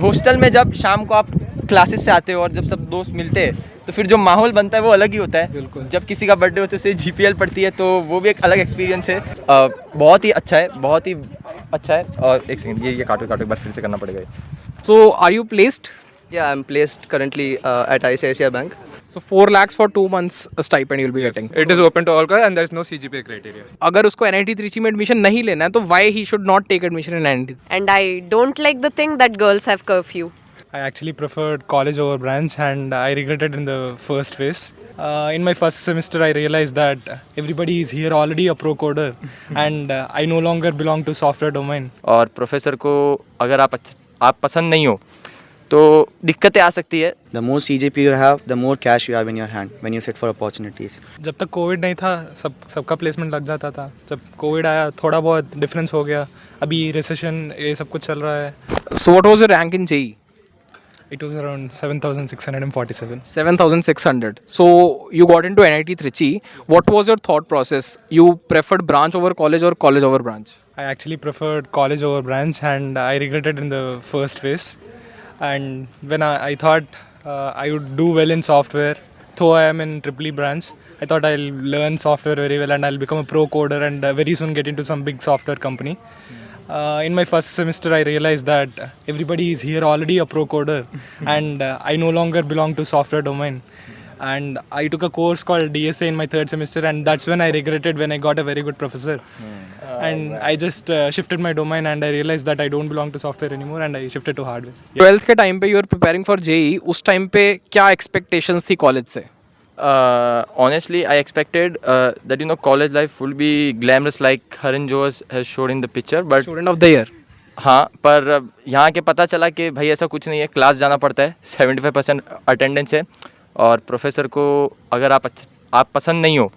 Hostel में जब शाम को आप क्लासेस से आते हो और जब सब दोस्त मिलते हैं तो फिर जो माहौल बनता है वो अलग ही होता है। बिल्कुल। जब किसी का बर्थडे होता है उसे जीपीएल पड़ती है तो वो भी एक अलग एक्सपीरियंस है। बहुत ही अच्छा है, बहुत ही अच्छा है। और एक सेकंड, ये काटो काटो, एक बार फिर से करना पड़ेगा ये। So are you placed? Yeah, I'm placed currently at ICICI Bank. So 4 lakhs for 2 months stipend you'll be getting. It is open to all guys and there is no CGPA criteria. अगर उसको NIT Trichy में admission नहीं लेना है तो why he should not take admission in NIT? And I don't like the thing that girls have curfew. I actually preferred college over branch and I regretted in the first phase. In my first semester I realized that everybody is here already a pro coder and I no longer belong to software domain. और professor को अगर आप पसंद नहीं हो तो दिक्कतें आ सकती है। The more CGP you have, the more cash you have in your hand when you sit for opportunities. जब तक कोविड नहीं था सबका प्लेसमेंट लग जाता था। जब कोविड आया थोड़ा बहुत डिफरेंस हो गया। अभी रिसेशन ये सब कुछ चल रहा है। So what was your rank in JEE? It was around 7,647. 7,600. So you got into NIT Trichy. What was your thought process? You preferred branch over college or college over branch? I actually preferred college over branch and I regretted in the first phase. And when I thought I would do well in software, though I am in EEE branch, I thought I'll learn software very well and I'll become a pro coder and very soon get into some big software company. In my first semester, I realized that everybody is here already a pro coder and I no longer belong to software domain. And I took a course called DSA in my third semester and that's when I regretted when I got a very good professor. And I just shifted my domain and I realized that I don't belong to software anymore and I shifted to hardware. 12th के time पे you are preparing for JEE. उस time पे क्या expectations थी college से? Honestly, I expected that college life will be glamorous like Haran Johar has showed in the picture, but Student of the year. हाँ, पर यहाँ के पता चला कि भाई ऐसा कुछ नहीं है। क्लास जाना पड़ता है, 75% अटेंडेंस है और प्रोफेसर को अगर आप पसंद नहीं हो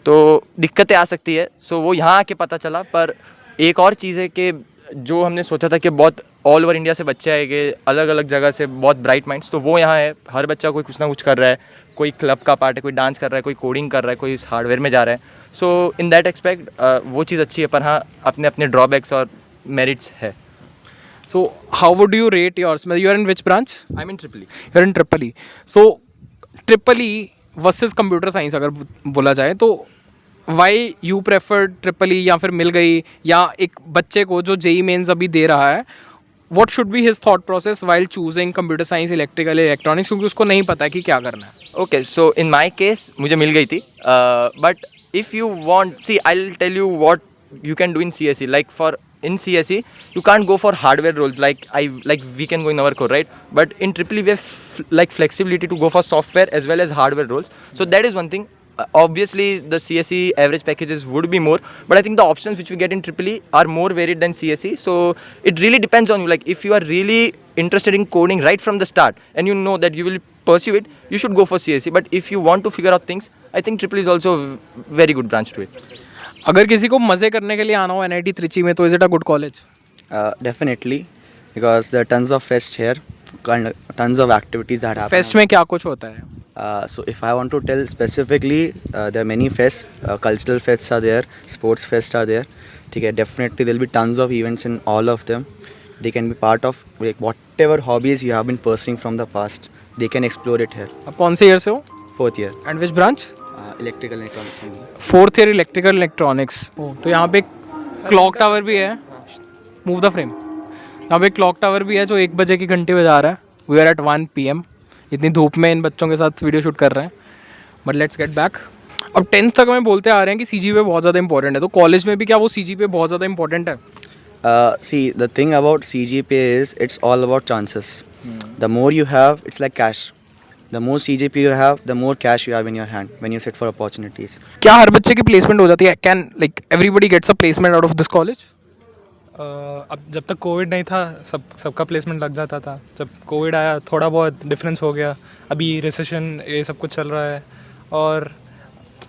तो दिक्कतें आ सकती है। सो वो यहाँ आके पता चला। पर एक और चीज़ है कि जो हमने सोचा था कि बहुत ऑल ओवर इंडिया से बच्चे आएंगे, अलग अलग जगह से बहुत ब्राइट माइंड्स, तो वो यहाँ है। हर बच्चा कोई कुछ ना कुछ कर रहा है, कोई क्लब का पार्ट है, कोई डांस कर रहा है, कोई कोडिंग कर रहा है, कोई इस हार्डवेयर में जा रहा है। सो इन दैट एक्सपेक्ट वो चीज़ अच्छी है, पर हाँ अपने अपने ड्रॉबैक्स और मेरिट्स है। So how would you rate yours? You are in which branch? I mean triply. You are in EEE. So EEE versus computer science अगर बोला जाए तो why you preferred EEE या फिर मिल गई, या एक बच्चे को जो JEE मेंस अभी दे रहा है what should be his thought process while choosing computer science, electrical, electronics, क्योंकि उसको नहीं पता है कि क्या करना है। Okay, so in my case मुझे मिल गई थी, but if you want, see I will tell you what you can do in CSE. Like for in CSE you can't go for hardware roles like we can go in our core, right? But in EEE we have like flexibility to go for software as well as hardware roles. So that is one thing. Obviously the CSE average packages would be more, but I think the options which we get in EEE are more varied than CSE. So it really depends on you. Like if you are really interested in coding right from the start and you know that you will pursue it, you should go for CSE. But if you want to figure out things, I think EEE is also a very good branch to it. अगर किसी को मज़े करने के लिए आना हो NIT Trichy में तो is it a good college? Definitely, because there are tons of fests here, tons of activities that happen. Fest में क्या कुछ होता है? So if I want to tell specifically, there are many fests. Cultural fests are there, sports fests are there. Okay, definitely there will be tons of events in all of them. They can be part of like whatever hobbies you have been pursuing from the past. They can explore it here. आप कौन से year से हो? 4th year. And which branch? Electrical and electronics. 4th year electrical electronics. तो यहाँ पे clock tower भी है, मूव द फ्रेम। यहाँ पे क्लॉक टावर भी है जो 1 बजे की घंटी बजा रहा है। We are at 1 PM। इतनी धूप में इन बच्चों के साथ वीडियो शूट कर रहे हैं, बट लेट्स गेट बैक। अब 10th तक हमें बोलते आ रहे हैं कि CGPA बहुत ज़्यादा इंपॉर्टेंट है, तो कॉलेज में भी क्या वो CGPA बहुत ज़्यादा इंपॉर्टेंट है? See, the thing about CGPA is it's all about chances. The more you have, it's like cash. The more CGPA you have, the more cash you have in your hand when you sit for opportunities. क्या हर बच्चे की placement हो जाती है? Can like everybody gets a placement out of this college? अब जब तक Covid नहीं था सबका प्लेसमेंट लग जाता था। जब कोविड आया थोड़ा बहुत डिफरेंस हो गया। अभी रिसेशन ये सब कुछ चल रहा है और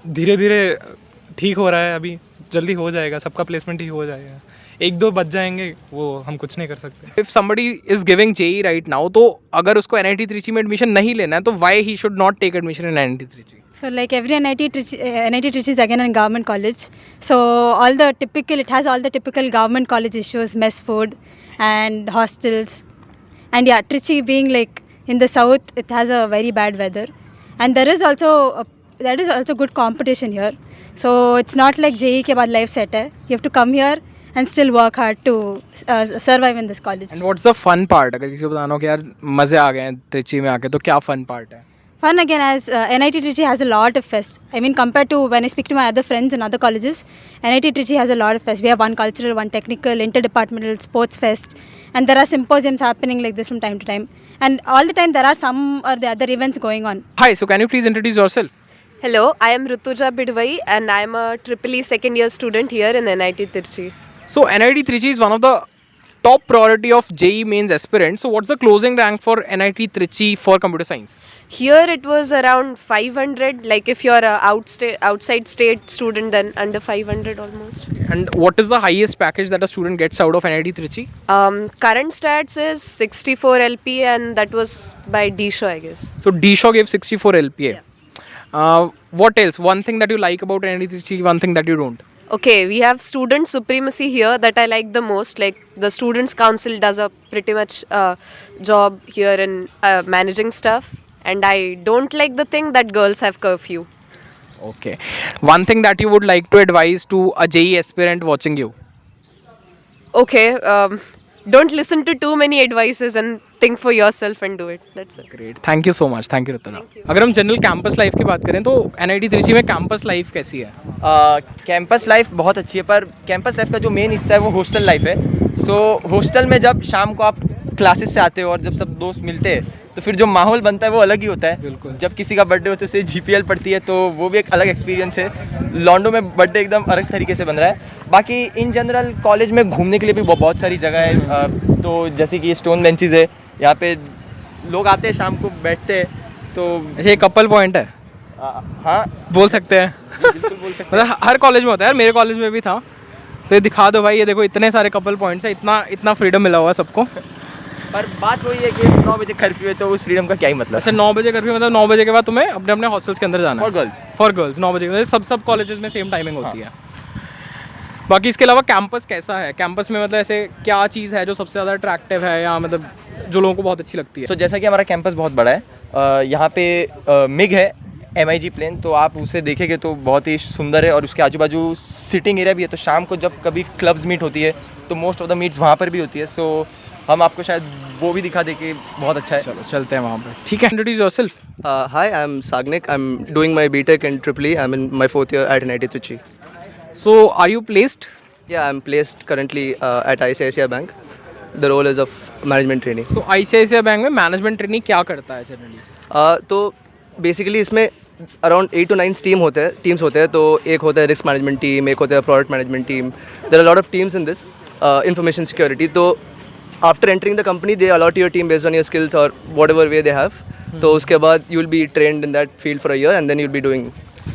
धीरे धीरे ठीक हो रहा है। अभी जल्दी हो जाएगा, सबका प्लेसमेंट ही हो जाएगा। 1-2 बच जाएंगे, वो हम कुछ नहीं कर सकते। If somebody is giving JEE right now, तो अगर उसको NIT Trichy में एडमिशन नहीं लेना है तो why he should not take admission in NIT Trichy? So like every NIT Trichy is again a government college. So it has all the typical government college issues, mess food and hostels. And yeah, Trichy being like in the south, it has a very bad weather, and there is also good competition here. So it's not like JEE के बाद life set है. You have to come here and still work hard to survive in this college. And what's the fun part? अगर किसी को बताना हो कि यार मज़े आ गए हैं त्रिची में आके, तो क्या फन पार्ट है? Fun again, as NIT Trichy has a lot of fests. I mean, compared to when I speak to my other friends in other colleges, NIT Trichy has a lot of fests. We have one cultural, one technical, interdepartmental, sports fest, and there are symposiums happening like this from time to time. And all the time there are some or the other events going on. Hi, so can you please introduce yourself? Hello, I am Rutuja Bidwai and I am a triple E second year student here in NIT Tirchi. So NIT Trichy is one of the top priority of JEE mains aspirants. So what's the closing rank for NIT Trichy for computer science? Here it was around 500, like if you're a outside state student then under 500 almost. And what is the highest package that a student gets out of NIT Trichy? Current stats is 64 LP and that was by DSHO I guess. So DSHO gave 64 LPA. What else? One thing that you like about NIT Trichy, one thing that you don't? Okay, we have student supremacy here that I like the most. Like the students council does a pretty much job here in managing stuff, and I don't like the thing that girls have curfew. Okay. One thing that you would like to advise to a JEE aspirant watching you? Okay, don't listen to too many advices and think for yourself and do it. That's it. Great, thank you so much, thank you Rutula. अगर हम general campus life की बात करें तो NIT Trichy में campus life कैसी है? Campus life बहुत अच्छी है, पर कैंपस लाइफ का जो मेन हिस्सा है वो हॉस्टल लाइफ है. सो हॉस्टल में जब शाम को आप क्लासेस से आते हो और जब सब दोस्त मिलते हैं तो फिर जो माहौल बनता है वो अलग ही होता है. बिल्कुल. जब किसी का बर्थडे होता है उसे GPL पड़ती है तो वो भी एक अलग एक्सपीरियंस है. लॉन्डो में बर्थडे एकदम अलग तरीके से बन रहा है. बाकी इन जनरल कॉलेज में घूमने के लिए भी बहुत सारी जगह है. तो जैसे कि स्टोन बेंचेस है, यहाँ पे लोग आते हैं शाम को बैठते हैं. तो अच्छा, ये कपल पॉइंट है? हाँ, बोल सकते हैं. बिल्कुल बोल सकते हैं. मतलब हर कॉलेज में होता है यार, मेरे कॉलेज में भी था. तो ये दिखा दो भाई, ये देखो इतने सारे कपल पॉइंट्स है, इतना फ्रीडम मिला हुआ है सबको. पर बात वही है कि 9 बजे कर्फ्यू है तो उस फ्रीडम का क्या ही मतलब. अच्छा, 9 बजे कर्फ्यू मतलब 9 बजे के बाद तुम्हें अपने अपने हॉस्टल्स के अंदर जाना फॉर है? गर्ल्स. फॉर गर्ल्स 9 बजे, सब कॉलेजेस में सेम टाइमिंग होती है. बाकी इसके अलावा कैंपस कैसा है? कैंपस में मतलब ऐसे क्या चीज़ है जो सबसे ज़्यादा अट्रैक्टिव है या मतलब जो लोगों को बहुत अच्छी लगती है? सो जैसा कि हमारा कैंपस बहुत बड़ा है, यहाँ पे मिग है MIG प्लेन, तो आप उसे देखेंगे तो बहुत ही सुंदर है. और उसके आजू बाजू सिटिंग एरिया भी है, तो शाम को जब कभी क्लब्स मीट होती है तो मोस्ट ऑफ द मीट्स वहाँ पर भी होती है. सो हम आपको शायद वो भी दिखा दे कि बहुत अच्छा है. चलो चलते हैं वहाँ पे. ठीक है, introduce yourself. Hi, I'm Sagnik. I'm doing my BTech in Triple E. I'm in my 4th year at NIT Trichy. So are you placed? Yeah, I'm placed currently at ICICI Bank. The role is of management trainee. So ICICI bank में management training क्या करता है generally? तो basically इसमें around 8 to 9 teams होते हैं. तो एक होता है रिस्क मैनेजमेंट टीम, एक होता है product management team. There are lot of teams in this. Information security, तो after entering the company they allot your team based on your skills और whatever way they have. तो उसके बाद you will be trained in that field for a year and then you will be doing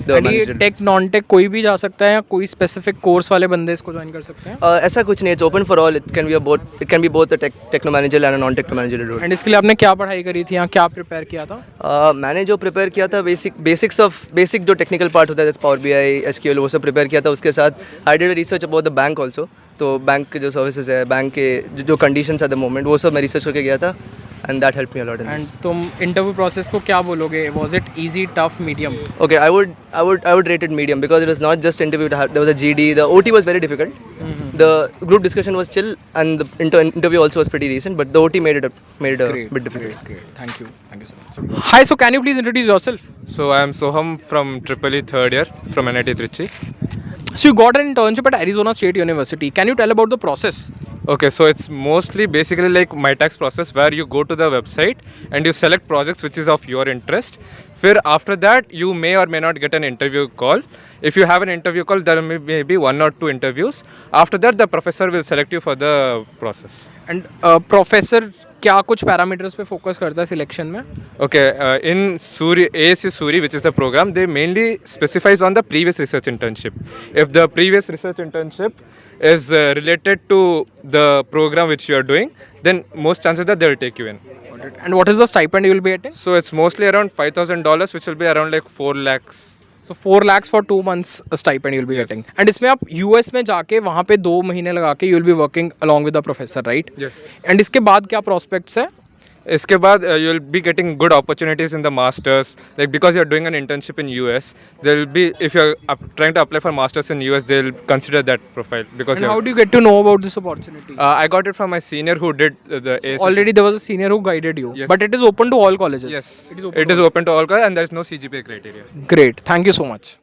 the manager. Tech non tech कोई भी जा सकता है या कोई स्पेसिफिक कोर्स वाले बंदे इसको ज्वाइन कर सकते हैं? ऐसा कुछ नहीं, it's open for all. It can be both a techno manager and a non techno manager role. And इसके लिए आपने क्या पढ़ाई करी थी, यहाँ क्या प्रिपेयर किया था? मैंने जो प्रिपेयर किया था बेसिक जो टेक्निकल पार्ट होता है, पावर BI SQL वो सब प्रिपेयर किया था. उसके साथ I did research about the bank also. तो बैंक के जो सर्विसेज है, बैंक के जो कंडीशंस एट द मोमेंट, वो सब मैं रिसर्च करके गया था. and that helped me a lot in and this. तुम इंटरव्यू प्रोसेस को क्या बोलोगे? Was it easy, tough, medium? Okay, I would rate it medium because it was not just interview. There was a GD. The OT was very difficult. The group discussion was chill, and the interview also was pretty decent. But the OT made it a bit difficult. Great. Thank you so much. Hi, so can you please introduce yourself? So I am Soham from Triple E third year from NIT Trichy. So you got an internship at Arizona State University. Can you tell about the process? Okay, so it's mostly basically like MyTax process where you go to the website and you select projects which is of your interest. After that, you may or may not get an interview call. If you have an interview call, there may be 1 or 2 interviews. After that, the professor will select you for the process. And professor क्या कुछ parameters पे focus करता है selection में? Okay, in Suri, ASU Suri, which is the program, they mainly specifies on the previous research internship. If the previous research internship is related to the program which you are doing, then most chances that they will take you in. And what is the stipend you will be getting? So it's mostly around $5,000, which will be around like 4 lakhs. So 4 lakhs for 2 months stipend you'll be getting. And इसमें आप US में जाके वहाँ पे 2 महीने लगा के you'll be working along with the professor, right? Yes. And इसके बाद क्या prospects है? इसके बाद you will be getting good opportunities in the masters, like because you're doing an internship in US, there will be, if you're trying to apply for masters in US, they'll consider that profile because And how do you get to know about this opportunity? I got it from my senior who did the ASC. Already there was a senior who guided you. Yes. But it is open to all colleges. Yes, It is open it is open to all colleges and there's no CGPA criteria. Great. Thank you so much.